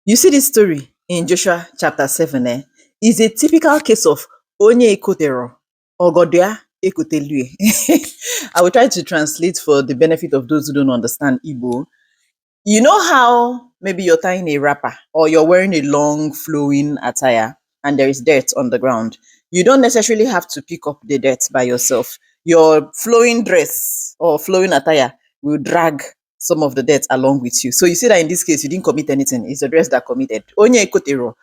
You see this story in Joshua chapter 7 is a typical case of onye ekotero, ogodia ekotelue. I will try to translate for the benefit of those who don't understand Igbo. You know how maybe you're tying a wrapper or you're wearing a long flowing attire and there is dirt on the ground. You don't necessarily have to pick up the dirt by yourself. Your flowing dress or flowing attire will drag some of the dirt along with you. So you see that in this case, you didn't commit anything. It's the dress that committed. Onye ekotero,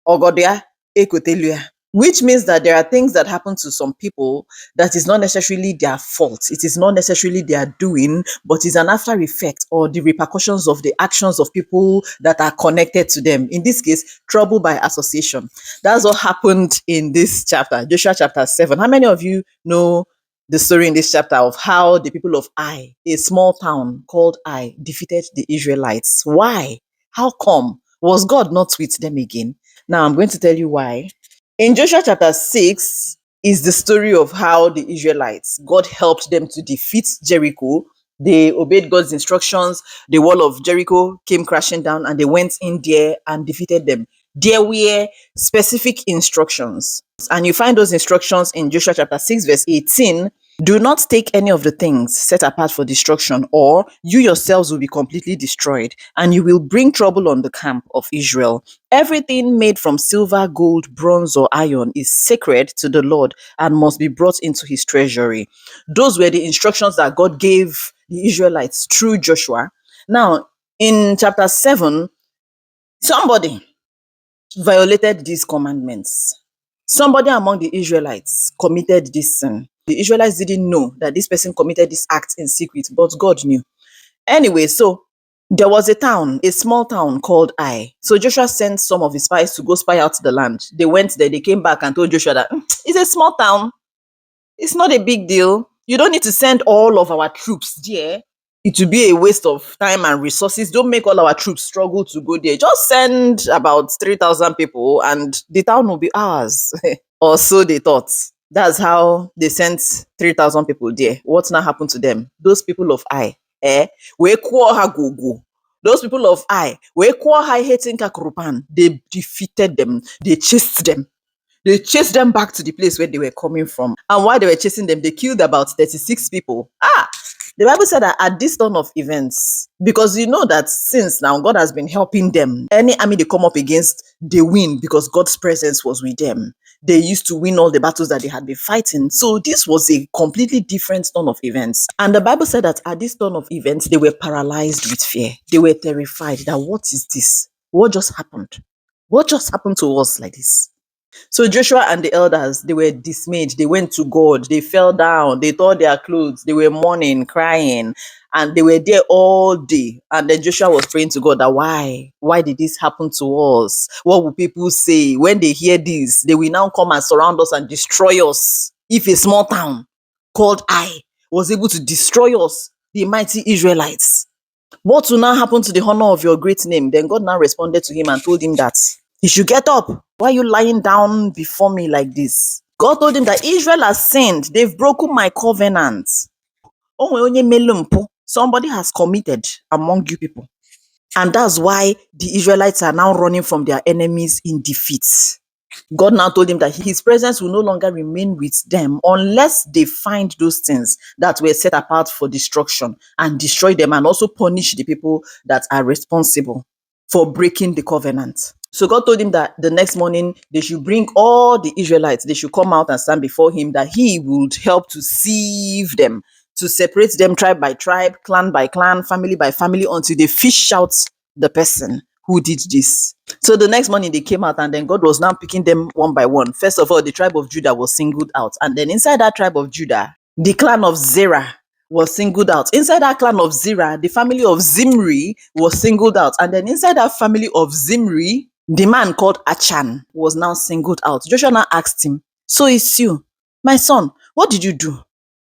ogodia ekotelua. Which means that there are things that happen to some people that is not necessarily their fault. It is not necessarily their doing, but is an after effect or the repercussions of the actions of people that are connected to them. In this case, trouble by association. That's what happened in this chapter, Joshua chapter 7. How many of you know the story in this chapter of how the people of Ai, a small town called Ai, defeated the Israelites? Why? How come? Was God not with them again? Now I'm going to tell you why. In Joshua chapter 6 is the story of how the Israelites, God helped them to defeat Jericho. They obeyed God's instructions. The wall of Jericho came crashing down and they went in there and defeated them. There were specific instructions. And you find those instructions in Joshua chapter 6 verse 18. Do not take any of the things set apart for destruction, or you yourselves will be completely destroyed, and you will bring trouble on the camp of Israel. Everything made from silver, gold, bronze, or iron is sacred to the Lord and must be brought into his treasury. Those were the instructions that God gave the Israelites through Joshua. Now, in chapter 7, somebody violated these commandments. Somebody among the Israelites committed this sin. The Israelites didn't know that this person committed this act in secret, but God knew. Anyway, so there was a town, a small town called Ai. So Joshua sent some of his spies to go spy out the land. They went there, they came back and told Joshua that it's a small town. It's not a big deal. You don't need to send all of our troops there. It will be a waste of time and resources. Don't make all our troops struggle to go there. Just send about 3,000 people and the town will be ours. Or so they thought. That's how they sent 3,000 people there. What now happened to them? Those people of Ai, we kwa ha go. Those people of Ai, we kwa ha hating Kakurupan. They defeated them. They chased them. They chased them back to the place where they were coming from. And while they were chasing them, they killed about 36 people. The Bible said that at this turn of events, because you know that since now God has been helping them, any army they come up against, they win because God's presence was with them. They used to win all the battles that they had been fighting. So this was a completely different turn of events. And the Bible said that at this turn of events, they were paralyzed with fear. They were terrified that what is this? What just happened? What just happened to us like this? So Joshua and the elders, they were dismayed. They went to God. They fell down. They tore their clothes. They were mourning, crying, and they were there all day. And then Joshua was praying to God that why? Why did this happen to us? What will people say when they hear this? They will now come and surround us and destroy us. If a small town called Ai was able to destroy us, the mighty Israelites, what will now happen to the honor of your great name? Then God now responded to him and told him that he should get up. Why are you lying down before me like this? God told him that Israel has sinned. They've broken my covenant. Somebody has committed among you people. And that's why the Israelites are now running from their enemies in defeat. God now told him that his presence will no longer remain with them unless they find those things that were set apart for destruction and destroy them, and also punish the people that are responsible for breaking the covenant. So God told him that the next morning they should bring all the Israelites. They should come out and stand before him, that he would help to sieve them, to separate them tribe by tribe, clan by clan, family by family, until they fish out the person who did this. So the next morning they came out, and then God was now picking them one by one. First of all, the tribe of Judah was singled out. And then inside that tribe of Judah, the clan of Zerah was singled out. Inside that clan of Zerah, the family of Zimri was singled out. And then inside that family of Zimri, the man called Achan was now singled out. Joshua now asked him, so it's you, my son, what did you do?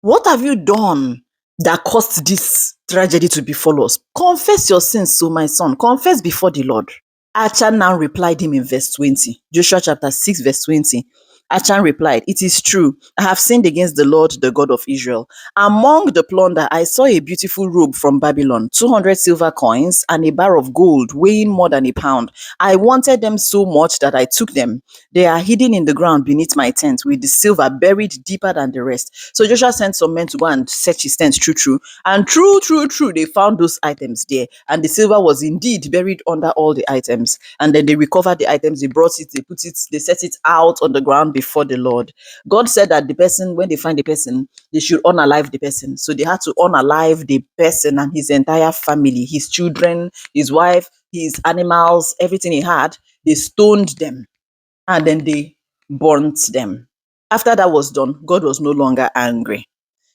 What have you done that caused this tragedy to befall us? Confess your sins, so my son, confess before the Lord. Achan now replied him in verse 20, Joshua chapter 6 verse 20. Achan replied, "It is true. I have sinned against the Lord, the God of Israel. Among the plunder, I saw a beautiful robe from Babylon, 200 silver coins, and a bar of gold weighing more than a pound. I wanted them so much that I took them. They are hidden in the ground beneath my tent, with the silver buried deeper than the rest." So Joshua sent some men to go and search his tent, true. And true, they found those items there. And the silver was indeed buried under all the items. And then they recovered the items, they brought it, they set it out on the ground before the Lord. God said that the person, when they find the person, they should unalive the person. So they had to unalive the person and his entire family, his children, his wife, his animals, everything he had. They stoned them and then they burnt them. After that was done, God was no longer angry.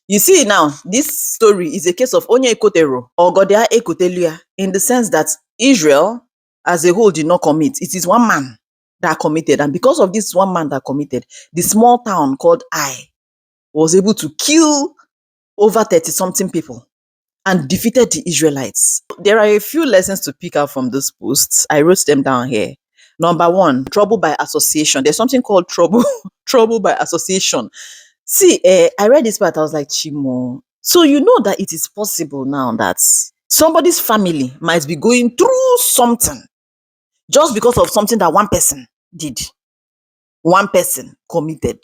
You see now, this story is a case of onye ekotero or godia ekoteluya, in the sense that Israel as a whole did not commit. It is one man that committed. And because of this one man that committed, the small town called Ai was able to kill over 30 something people and defeated the Israelites. There are a few lessons to pick out from this post. I wrote them down here. Number one, trouble by association. There's something called trouble, trouble by association. See, I read this part, I was like, Chimo. So you know that it is possible now that somebody's family might be going through something just because of something that one person did, one person committed.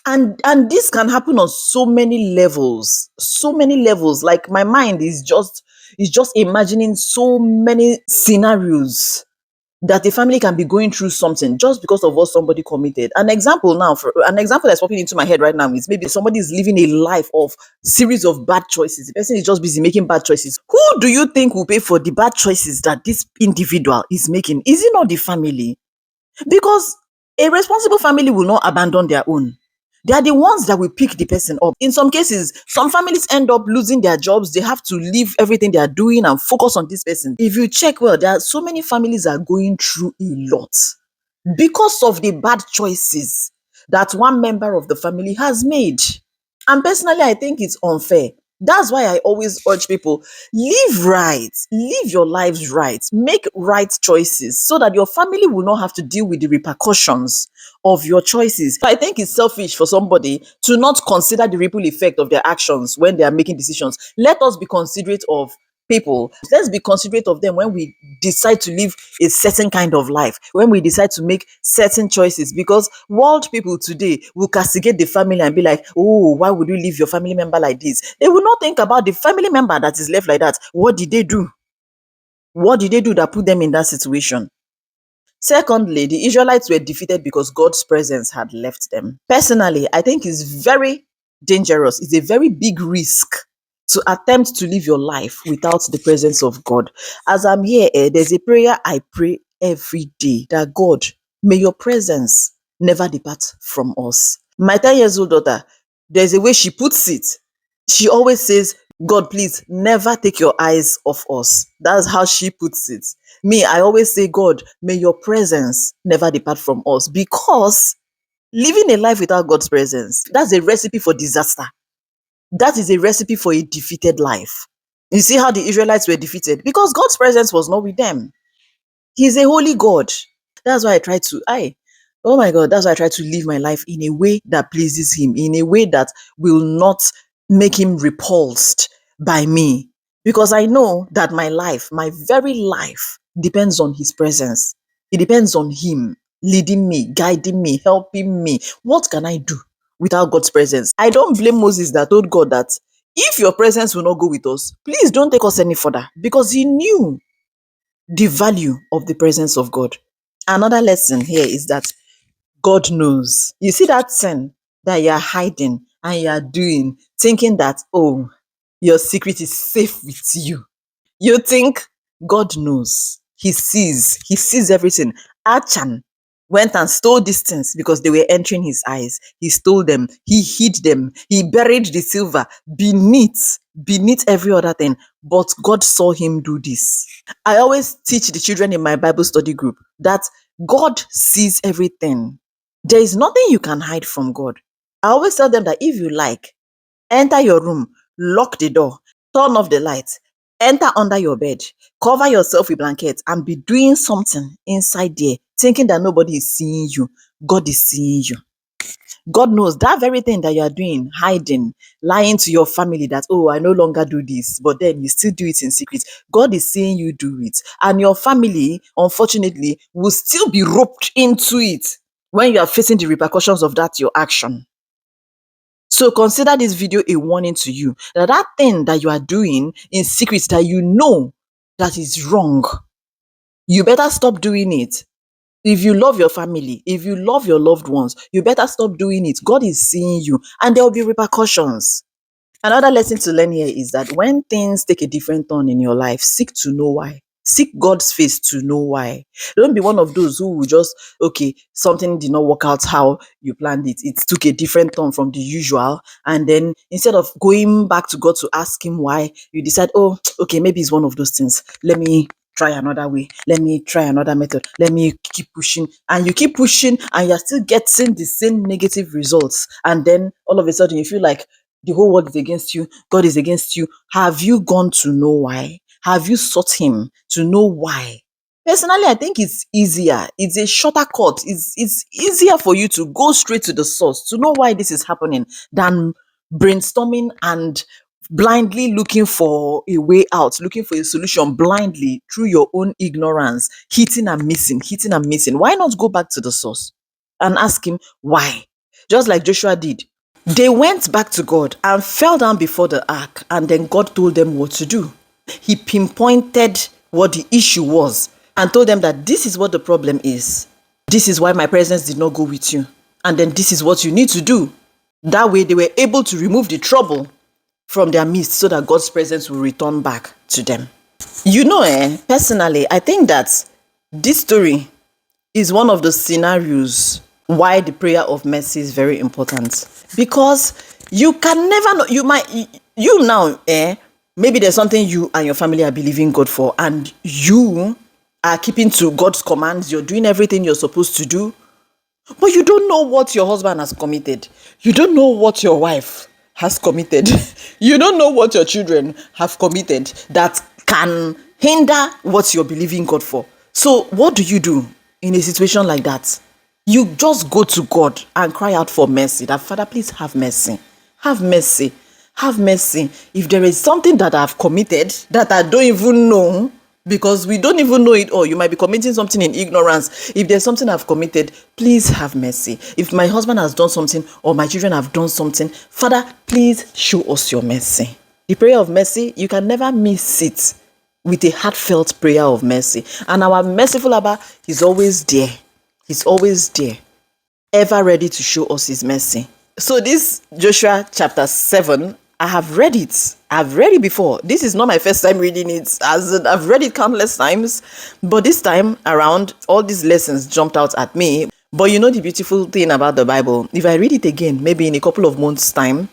And this can happen on so many levels, so many levels. Like my mind is just imagining so many scenarios that the family can be going through something just because of what somebody committed. An example that's popping into my head right now is maybe somebody is living a life of series of bad choices. The person is just busy making bad choices. Who do you think will pay for the bad choices that this individual is making? Is it not the family? Because a responsible family will not abandon their own. They are the ones that will pick the person up. In some cases, some families end up losing their jobs. They have to leave everything they are doing and focus on this person. If you check well, there are so many families that are going through a lot because of the bad choices that one member of the family has made. And personally, I think it's unfair. That's why I always urge people, live right, live your lives right, make right choices so that your family will not have to deal with the repercussions of your choices. I think it's selfish for somebody to not consider the ripple effect of their actions when they are making decisions. Let us be considerate of people. Let's be considerate of them when we decide to live a certain kind of life, when we decide to make certain choices, because world people today will castigate the family and be like, oh, why would you leave your family member like this? They will not think about the family member that is left like that. What did they do? What did they do that put them in that situation? Secondly, the Israelites were defeated because God's presence had left them. Personally, I think it's very dangerous. It's a very big risk to attempt to live your life without the presence of God. As I'm here, there's a prayer I pray every day that God, may your presence never depart from us. My 10 years old daughter, there's a way she puts it. She always says, God, please never take your eyes off us. That's how she puts it. Me, I always say, God, may your presence never depart from us, because living a life without God's presence, that's a recipe for disaster. That is a recipe for a defeated life. You see how the Israelites were defeated? Because God's presence was not with them. He's a holy God. That's why oh my God, that's why I try to live my life in a way that pleases Him, in a way that will not make Him repulsed by me. Because I know that my life, my very life, depends on His presence. It depends on Him leading me, guiding me, helping me. What can I do without God's presence? I don't blame Moses that told God that if your presence will not go with us, please don't take us any further, because he knew the value of the presence of God. Another lesson here is that God knows. You see that sin that you are hiding and you are doing, thinking that, oh, your secret is safe with you. You think God knows. He sees everything. Achan went and stole these things because they were entering his eyes. He stole them. He hid them. He buried the silver beneath every other thing. But God saw him do this. I always teach the children in my Bible study group that God sees everything. There is nothing you can hide from God. I always tell them that if you like, enter your room, lock the door, turn off the light, enter under your bed, cover yourself with blankets, and be doing something inside there, thinking that nobody is seeing you. God is seeing you. God knows that very thing that you are doing, hiding, lying to your family that, oh, I no longer do this, but then you still do it in secret. God is seeing you do it. And your family, unfortunately, will still be roped into it when you are facing the repercussions of that, your action. So consider this video a warning to you that that thing that you are doing in secret that you know that is wrong, you better stop doing it. If you love your family, if you love your loved ones, you better stop doing it. God is seeing you and there will be repercussions. Another lesson to learn here is that when things take a different turn in your life, seek to know why. Seek God's face to know why. Don't be one of those who will just, okay, something did not work out how you planned it. It took a different turn from the usual. And then instead of going back to God to ask him why, you decide, oh, okay, maybe it's one of those things. Let me try another way. Let me try another method. Let me keep pushing. And you keep pushing and you're still getting the same negative results. And then all of a sudden you feel like the whole world is against you. God is against you. Have you gone to know why? Have you sought him to know why? Personally, I think it's easier. It's a shorter cut. It's easier for you to go straight to the source to know why this is happening than brainstorming and blindly looking for a way out, looking for a solution blindly through your own ignorance, hitting and missing, hitting and missing. Why not go back to the source and ask him why? Just like Joshua did. They went back to God and fell down before the ark, and then God told them what to do. He pinpointed what the issue was and told them that this is what the problem is. This is why my presence did not go with you. And then this is what you need to do. That way they were able to remove the trouble from their midst so that God's presence will return back to them. You know, personally, I think that this story is one of the scenarios why the prayer of mercy is very important. Because you can never know, you now, maybe there's something you and your family are believing God for, and you are keeping to God's commands, you're doing everything you're supposed to do, but you don't know what your husband has committed. You don't know what your wife has committed. You don't know what your children have committed that can hinder what you're believing God for. So what do you do in a situation like that? You just go to God and cry out for mercy. That, Father, please have mercy. Have mercy. Have mercy. If there is something that I've committed that I don't even know, because we don't even know it all. You might be committing something in ignorance. If there's something I've committed, please have mercy. If my husband has done something or my children have done something, Father, please show us your mercy. The prayer of mercy, you can never miss it with a heartfelt prayer of mercy. And our merciful Abba is always there. He's always there, ever ready to show us his mercy. So this Joshua chapter 7, I have read it. I've read it before. This is not my first time reading it. I've read it countless times. But this time around, all these lessons jumped out at me. But you know the beautiful thing about the Bible, if I read it again, maybe in a couple of months' time,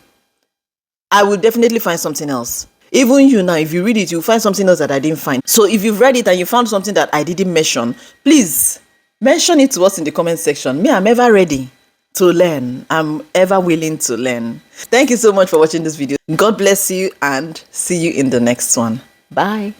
I will definitely find something else. Even you now, if you read it, you'll find something else that I didn't find. So if you've read it and you found something that I didn't mention, please mention it to us in the comment section. Me, I'm ever ready to learn. I'm ever willing to learn. Thank you so much for watching this video. God bless you and see you in the next one. Bye.